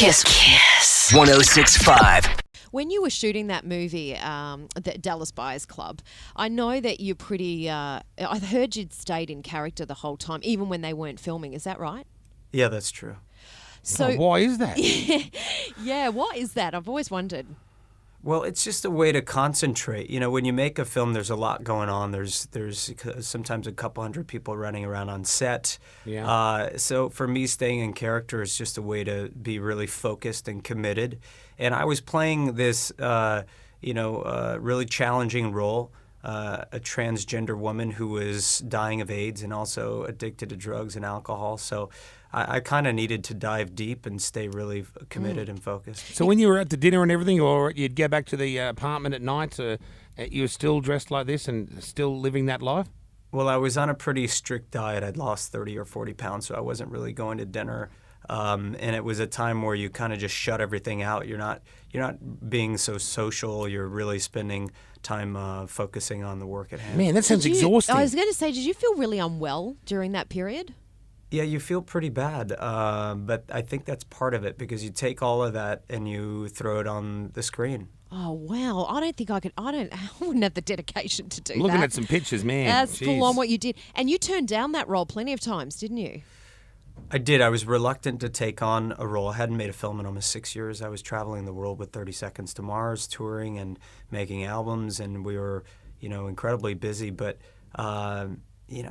Kiss 106.5. When you were shooting that movie, the Dallas Buyers Club, I know that you're pretty. I heard you'd stayed in character the whole time, even when they weren't filming. Is that right? Yeah, that's true. So why is that? yeah, what is that? I've always wondered. Well, it's just a way to concentrate. You know, when you make a film, there's a lot going on. There's sometimes a couple hundred people running around on set. Yeah. So for me, staying in character is just a way to be really focused and committed. And I was playing this, really challenging role, a transgender woman who was dying of AIDS and also addicted to drugs and alcohol. So I kind of needed to dive deep and stay really committed and focused. So when you were at the dinner and everything, or you'd go back to the apartment at night, you were still dressed like this and still living that life? Well, I was on a pretty strict diet. I'd lost 30 or 40 pounds, so I wasn't really going to dinner. And it was a time where you kind of just shut everything out. You're not being so social. You're really spending time focusing on the work at hand. Man, that sounds exhausting. I was going to say, did you feel really unwell during that period? Yeah, you feel pretty bad, but I think that's part of it because you take all of that and you throw it on the screen. Oh, wow. I don't think I could. I wouldn't have the dedication to do that. Looking at some pictures, man. That's Jeez. full on what you did. And you turned down that role plenty of times, didn't you? I did. I was reluctant to take on a role. I hadn't made a film in almost 6 years. I was traveling the world with 30 Seconds to Mars, touring and making albums, and we were, incredibly busy. But,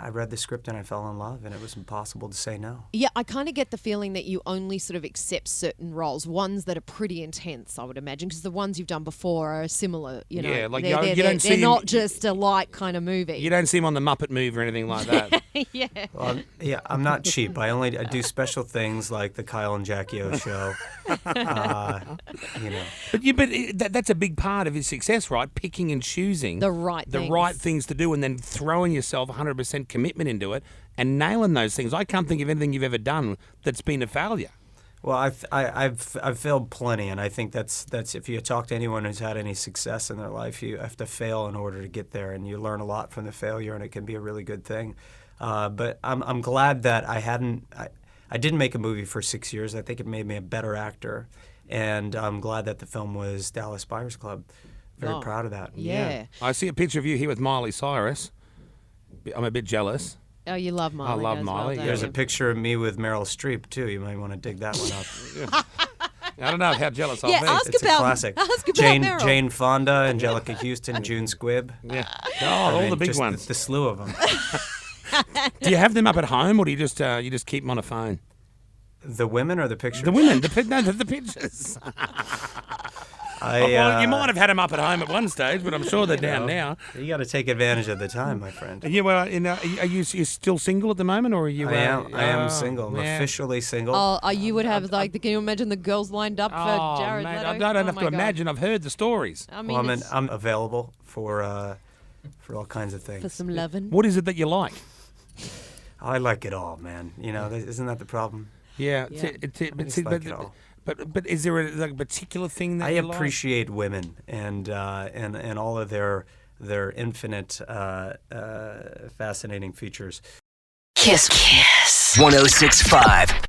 I read the script and I fell in love, and it was impossible to say no. Yeah, I kind of get the feeling that you only sort of accept certain roles, ones that are pretty intense, I would imagine, because the ones you've done before are similar. Yeah, like they're not just a light kind of movie. You don't see him on the Muppet movie or anything like that. Yeah. Well, I'm not cheap. I do special things like the Kyle and Jackie O show. But that's a big part of his success, right? Picking and choosing The right things to do, and then throwing yourself 100% commitment into it and nailing those things. I can't think of anything you've ever done that's been a failure. Well, I've failed plenty, and I think that's if you talk to anyone who's had any success in their life, you have to fail in order to get there, and you learn a lot from the failure, and it can be a really good thing. But I'm glad that I didn't make a movie for 6 years. I think it made me a better actor, and I'm glad that the film was Dallas Buyers Club. Very proud of that. Yeah. I see a picture of you here with Miley Cyrus. I'm a bit jealous. Oh, you love Miley. I love as Miley. Well, don't There's you? a picture of me with Meryl Streep too. You might want to dig that one up. I don't know how jealous I'll Yeah, be. ask It's a about classic. Meryl. Jane Fonda, Angelica Houston, June Squibb. Yeah. Oh, all the big just ones. The slew of them. Do you have them up at home, or do you just keep them on a phone? The women or the pictures? The women, the pictures. Well, you might have had them up at home at one stage, but I'm sure they're down now. You got to take advantage of the time, my friend. Are you still single at the moment, or are you? I am single. I'm officially single. Oh, you would have can you imagine the girls lined up for Jared mate, Leto? I don't have to imagine. I've heard the stories. I mean, Well, I'm available for all kinds of things. for some lovin'. What is it that you like? I like it all, man. Isn't that the problem? Yeah, Yeah. like it all. But is there a particular thing that I you like? appreciate women and all of their infinite fascinating features. Kiss 106.5.